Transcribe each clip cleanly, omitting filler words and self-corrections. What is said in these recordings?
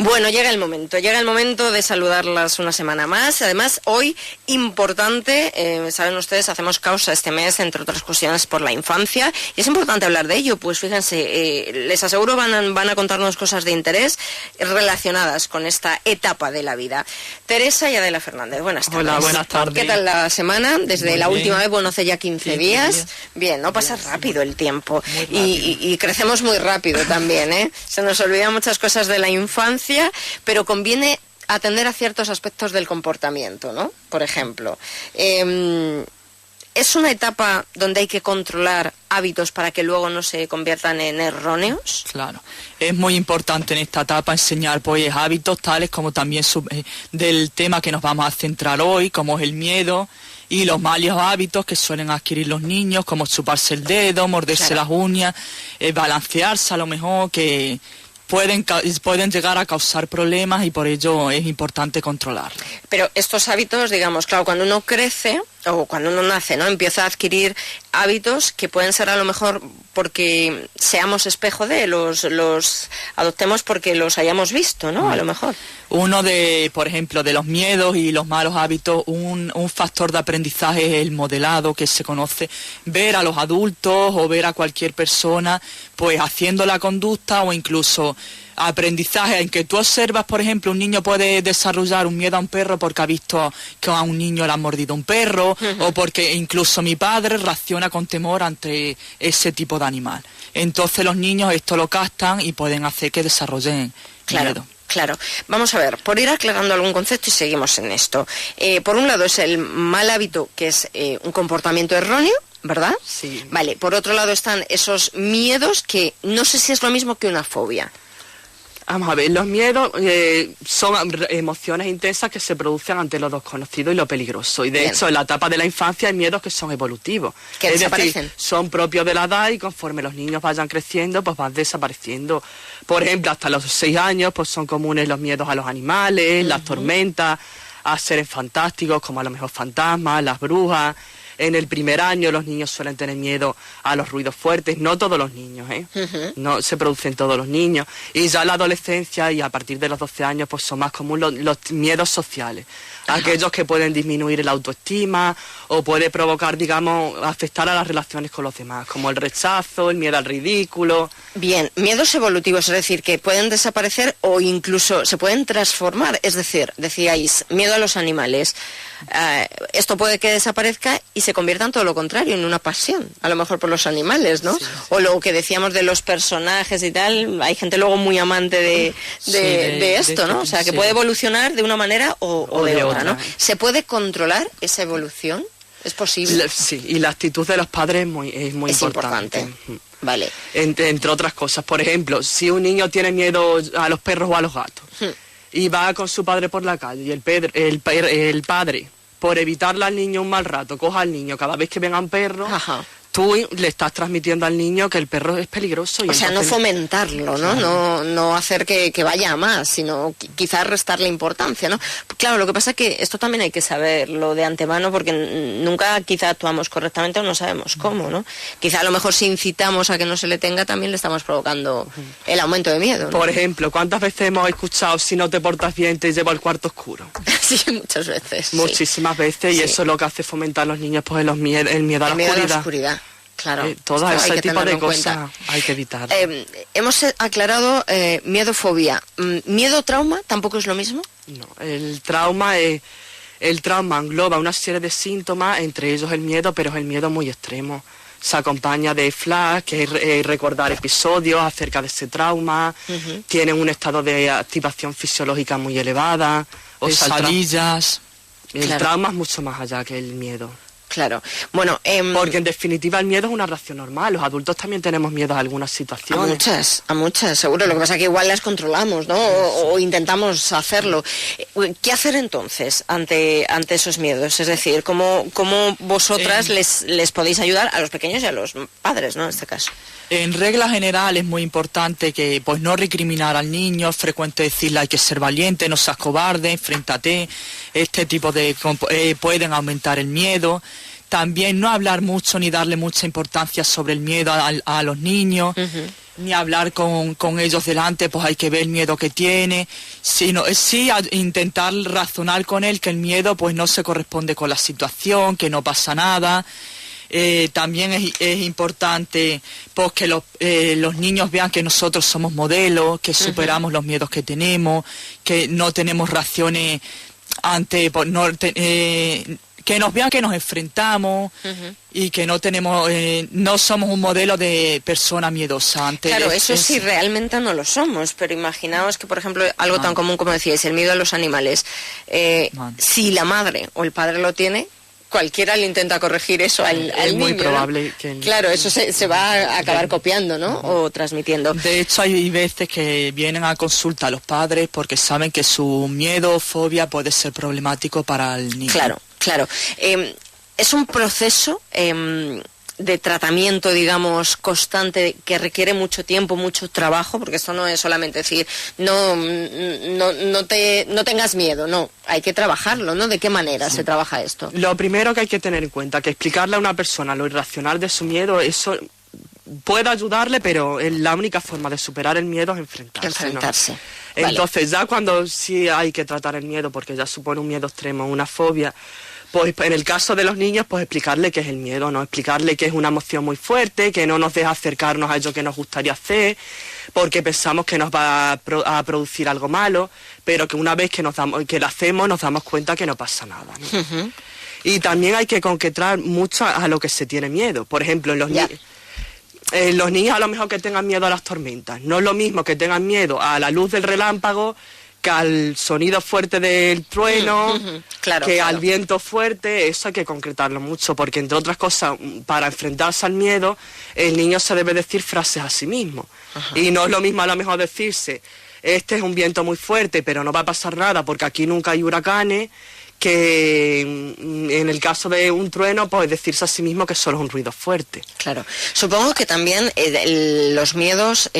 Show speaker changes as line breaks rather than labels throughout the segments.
Bueno, llega el momento de saludarlas una semana más. Además, hoy, importante, saben ustedes, hacemos causa este mes, entre otras cuestiones, por la infancia, y es importante hablar de ello, pues fíjense, les aseguro van a contarnos cosas de interés relacionadas con esta etapa de la vida. Teresa y Adela Fernández, buenas tardes.
Hola, buenas tardes.
¿Qué tal la semana? Desde
Muy
la
bien.
última vez, bueno, hace ya 15 días. Bien, ¿no? Pasa rápido el tiempo. Y crecemos muy rápido también, ¿eh? Se nos olvidan muchas cosas de la infancia, pero conviene atender a ciertos aspectos del comportamiento, ¿no? Por ejemplo, ¿es una etapa donde hay que controlar hábitos para que luego no se conviertan en erróneos?
Claro, es muy importante en esta etapa enseñar pues hábitos tales como también del tema que nos vamos a centrar hoy, como es el miedo y los malos hábitos que suelen adquirir los niños, como chuparse el dedo, morderse las uñas, balancearse a lo mejor, que pueden llegar a causar problemas y por ello es importante controlarlos.
Pero estos hábitos, digamos, claro, cuando uno crece o cuando uno nace, ¿no? Empieza a adquirir hábitos que pueden ser a lo mejor porque seamos espejo de los adoptemos porque los hayamos visto, ¿no? A lo mejor.
Uno por ejemplo, de los miedos y los malos hábitos, un factor de aprendizaje es el modelado, que se conoce, ver a los adultos o ver a cualquier persona pues haciendo la conducta, o incluso aprendizaje en que tú observas, por ejemplo, un niño puede desarrollar un miedo a un perro porque ha visto que a un niño le han mordido un perro, o porque incluso mi padre reacciona con temor ante ese tipo de animal. Entonces los niños esto lo captan y pueden hacer que desarrollen miedo.
Claro, vamos a ver, por ir aclarando algún concepto y seguimos en esto. Por un lado es el mal hábito, que es un comportamiento erróneo, ¿verdad?
Sí.
Vale, por otro lado están esos miedos que no sé si es lo mismo que una fobia.
Vamos a ver, los miedos son emociones intensas que se producen ante lo desconocido y lo peligroso. Y de hecho, en la etapa de la infancia hay miedos que son evolutivos.
Que desaparecen.
Decir, son propios de la edad y conforme los niños vayan creciendo, pues van desapareciendo. Por ejemplo, hasta los 6 años, pues son comunes los miedos a los animales, las tormentas, a seres fantásticos, como a lo mejor fantasmas, las brujas. En el primer año los niños suelen tener miedo a los ruidos fuertes, no todos los niños, no se producen todos los niños. Y ya en la adolescencia y a partir de los 12 años pues son más comunes los miedos sociales, aquellos que pueden disminuir la autoestima o puede provocar, digamos, afectar a las relaciones con los demás, como el rechazo, el miedo al ridículo.
Bien, miedos evolutivos, es decir, que pueden desaparecer o incluso se pueden transformar, es decir, decíais, miedo a los animales. Esto puede que desaparezca y se convierta en todo lo contrario, en una pasión, a lo mejor por los animales, ¿no? Sí. O lo que decíamos de los personajes y tal, hay gente luego muy amante de esto, ¿no? O sea, que puede evolucionar de una manera o de otra, ¿no? ¿Se puede controlar esa evolución? ¿Es posible?
Sí, y la actitud de los padres es muy importante.
Vale.
Entre otras cosas, por ejemplo, si un niño tiene miedo a los perros o a los gatos, y va con su padre por la calle y el padre, por evitarle al niño un mal rato, coja al niño cada vez que vengan perros, tú le estás transmitiendo al niño que el perro es peligroso.
O sea, no fomentarlo, ¿no? Claro. No hacer que vaya a más, sino quizás restarle importancia, ¿no? Claro, lo que pasa es que esto también hay que saberlo de antemano porque nunca quizá actuamos correctamente o no sabemos cómo, ¿no? Quizá a lo mejor si incitamos a que no se le tenga también le estamos provocando el aumento de miedo, ¿no?
Por ejemplo, ¿cuántas veces hemos escuchado si no te portas bien te llevo al cuarto oscuro?
Sí, muchas veces.
Muchísimas veces, y eso es lo que hace fomentar a los niños pues el miedo a la oscuridad.
Claro,
todo ese tipo de cosas hay que evitar.
Hemos aclarado miedo-fobia. ¿Miedo-trauma tampoco es lo mismo?
No, el trauma engloba una serie de síntomas, entre ellos el miedo, pero es el miedo muy extremo. Se acompaña de flash, que es recordar episodios acerca de ese trauma, tienen un estado de activación fisiológica muy elevada, pesadillas. El trauma es mucho más allá que el miedo.
Claro, bueno...
porque en definitiva el miedo es una reacción normal, los adultos también tenemos miedo a algunas situaciones.
A muchas, seguro, lo que pasa es que igual las controlamos, ¿no? O intentamos hacerlo. ¿Qué hacer entonces ante esos miedos? Es decir, ¿cómo vosotras les podéis ayudar a los pequeños y a los padres, ¿no? En este caso.
En regla general es muy importante que pues no recriminar al niño, es frecuente decirle hay que ser valiente, no seas cobarde, enfréntate, este tipo de pueden aumentar el miedo. También no hablar mucho ni darle mucha importancia sobre el miedo a los niños.
ni hablar con ellos delante, pues hay que ver el miedo que tiene, sino intentar razonar con él que el miedo pues no se corresponde con la situación, que no pasa nada. También es importante pues, que los niños vean que nosotros somos modelos, que superamos los miedos que tenemos, que no tenemos reacciones ante... Pues, que nos vean que nos enfrentamos y que no tenemos no somos un modelo de persona miedosa.
Claro, eso sí, realmente no lo somos, pero imaginaos que, por ejemplo, algo tan común como decíais, el miedo a los animales. Si la madre o el padre lo tiene, cualquiera le intenta corregir eso al niño.
Es muy probable que...
Claro, eso se va a acabar copiando, ¿no? O transmitiendo.
De hecho, hay veces que vienen a consulta a los padres porque saben que su miedo o fobia puede ser problemático para el niño.
Claro. Es un proceso de tratamiento, digamos, constante, que requiere mucho tiempo, mucho trabajo, porque esto no es solamente decir, no tengas miedo, no, hay que trabajarlo, ¿no? ¿De qué manera se trabaja esto?
Lo primero que hay que tener en cuenta, que explicarle a una persona lo irracional de su miedo, eso puede ayudarle, pero la única forma de superar el miedo es enfrentarse. ¿No? Entonces, ya cuando sí hay que tratar el miedo, porque ya supone un miedo extremo, una fobia, pues en el caso de los niños, pues explicarle qué es el miedo, ¿no? Explicarle que es una emoción muy fuerte, que no nos deja acercarnos a ello que nos gustaría hacer, porque pensamos que nos va a producir algo malo, pero que una vez que lo hacemos nos damos cuenta que no pasa nada, ¿no? Y también hay que concretar mucho a lo que se tiene miedo. Por ejemplo, los niños a lo mejor que tengan miedo a las tormentas. No es lo mismo que tengan miedo a la luz del relámpago que al sonido fuerte del trueno, al viento fuerte. Eso hay que concretarlo mucho, porque entre otras cosas, para enfrentarse al miedo, el niño se debe decir frases a sí mismo. Y no es lo mismo a lo mejor decirse, este es un viento muy fuerte, pero no va a pasar nada porque aquí nunca hay huracanes, que en el caso de un trueno, pues decirse a sí mismo que solo es un ruido fuerte.
Claro. Supongo que también los miedos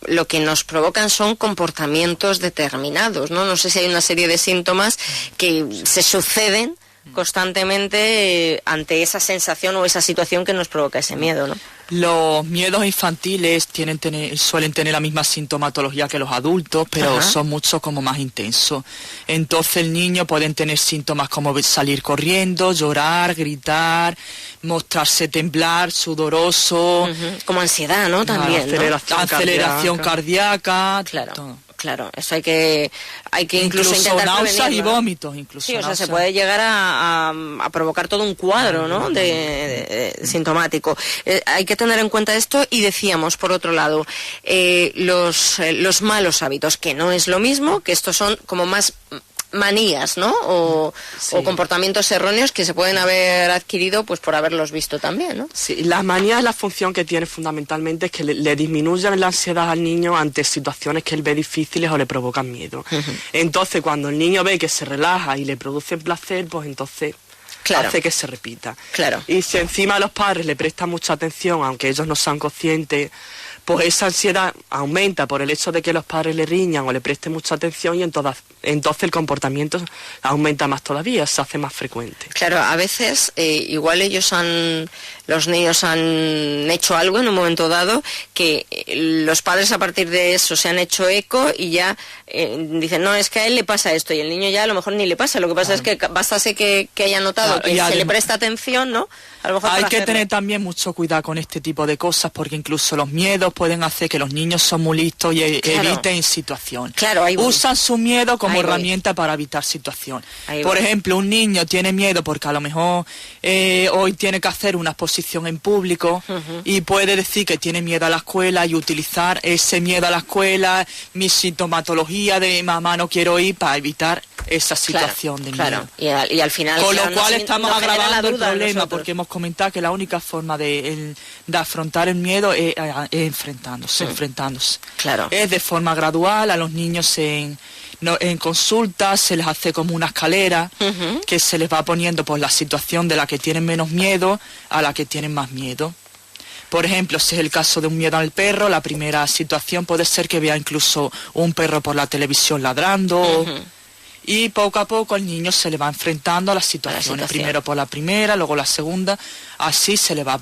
lo que nos provocan son comportamientos determinados, ¿no? No sé si hay una serie de síntomas que se suceden constantemente ante esa sensación o esa situación que nos provoca ese miedo, ¿no?
Los miedos infantiles suelen tener la misma sintomatología que los adultos, pero son mucho como más intensos. Entonces el niño pueden tener síntomas como salir corriendo, llorar, gritar, mostrarse temblar, sudoroso.
Como ansiedad, ¿no? También,
aceleración cardíaca.
Claro. Todo. Claro, eso hay que incluso intentar
náuseas y vómitos,
Sí, o sea, se puede llegar a provocar todo un cuadro, ¿no? de sintomático. Hay que tener en cuenta esto, y decíamos, por otro lado, los malos hábitos, que no es lo mismo, que estos son como más manías, ¿no? O comportamientos erróneos que se pueden haber adquirido pues por haberlos visto también, ¿no?
Sí, las manías, la función que tiene fundamentalmente es que le disminuyen la ansiedad al niño ante situaciones que él ve difíciles o le provocan miedo. Entonces, cuando el niño ve que se relaja y le produce placer, pues entonces hace que se repita.
Claro.
Y si encima los padres le prestan mucha atención, aunque ellos no sean conscientes, pues esa ansiedad aumenta por el hecho de que los padres le riñan o le presten mucha atención, y entonces el comportamiento aumenta más todavía, se hace más frecuente.
Claro, a veces igual los niños han hecho algo en un momento dado que los padres a partir de eso se han hecho eco y ya dicen, no, es que a él le pasa esto, y el niño ya a lo mejor ni le pasa. Lo que pasa es que bastase que haya notado que se le presta atención, ¿no? A lo mejor
hay que tener también mucho cuidado con este tipo de cosas, porque incluso los miedos pueden hacer que los niños son muy listos y eviten situación.
Claro,
usan su miedo como herramienta para evitar situación. Por ejemplo, un niño tiene miedo porque a lo mejor hoy tiene que hacer una exposición en público y puede decir que tiene miedo a la escuela y utilizar ese miedo a la escuela, mi sintomatología de mamá no quiero ir, para evitar esa situación de miedo.
Y al final...
Con lo cual estamos agravando el problema, porque hemos comentado que la única forma de afrontar el miedo es enfrentándose.
Claro.
Es de forma gradual. A los niños en consulta se les hace como una escalera que se les va poniendo por la situación de la que tienen menos miedo a la que tienen más miedo. Por ejemplo, si es el caso de un miedo al perro, la primera situación puede ser que vea incluso un perro por la televisión ladrando, y poco a poco el niño se le va enfrentando a las situaciones, primero por la primera, luego la segunda, así se le va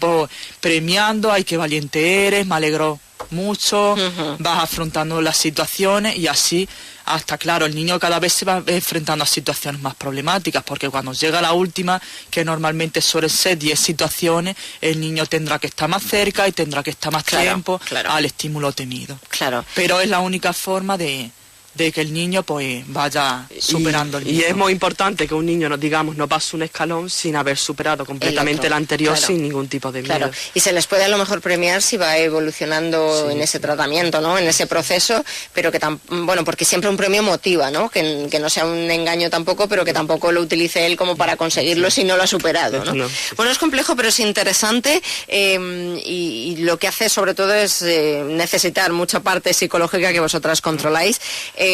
premiando, ay, qué valiente eres, me alegro mucho, vas afrontando las situaciones y así hasta, claro, el niño cada vez se va enfrentando a situaciones más problemáticas, porque cuando llega la última, que normalmente suelen ser 10 situaciones, el niño tendrá que estar más cerca y tendrá que estar más tiempo al estímulo temido.
Claro.
Pero es la única forma de que el niño pues vaya superando el miedo.
Y es muy importante que un niño, no pase un escalón sin haber superado completamente el anterior, sin ningún tipo de miedo.
Claro, y se les puede a lo mejor premiar si va evolucionando en ese tratamiento, ¿no? En ese proceso, pero que porque siempre un premio motiva, ¿no? Que no sea un engaño tampoco, pero que tampoco lo utilice él como para conseguirlo si no lo ha superado, ¿no? Bueno, es complejo, pero es interesante, y lo que hace sobre todo es necesitar mucha parte psicológica que vosotras controláis.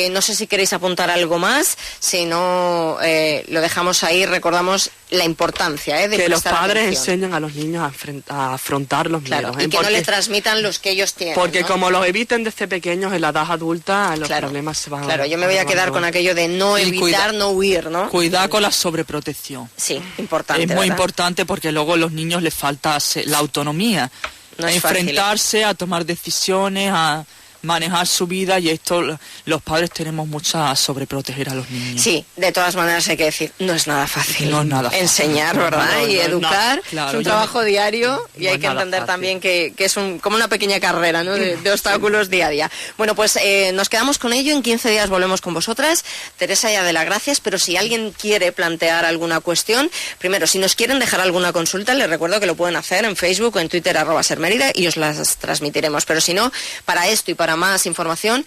No sé si queréis apuntar algo más, si no lo dejamos ahí. Recordamos la importancia de
que los padres
atención.
enseñan a los niños a afrontar los miedos.
Y que no le transmitan los que ellos tienen.
Porque
¿no?
como los eviten desde pequeños, en la edad adulta los problemas se van.
Claro, yo me voy a quedar con aquello de no evitar, no huir, ¿no?
Cuidar con la sobreprotección.
Sí, importante.
Es muy importante porque luego a los niños les falta la autonomía,
no es
enfrentarse
fácil.
a tomar decisiones, a manejar su vida, y esto los padres tenemos mucho a sobreproteger a los niños.
Sí, de todas maneras hay que decir, no es nada fácil.
No es nada fácil.
Enseñar, ¿verdad? Y educar,
claro,
es un trabajo diario y hay que entender también que es como una pequeña carrera, ¿no? De obstáculos día a día. Bueno, pues nos quedamos con ello, en 15 días volvemos con vosotras. Teresa y Adela, gracias, pero si alguien quiere plantear alguna cuestión, primero, si nos quieren dejar alguna consulta, les recuerdo que lo pueden hacer en Facebook o en Twitter, @sermerida, y os las transmitiremos. Pero si no, para esto y para más información,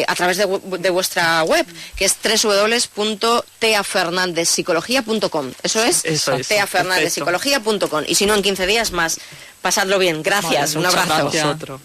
a través de vuestra web, que es www.teafernandezpsicología.com. ¿Eso es? teafernandezpsicología.com. Y si no, en 15 días más. Pasadlo bien. Gracias.
Vale,
un abrazo.
Gracias.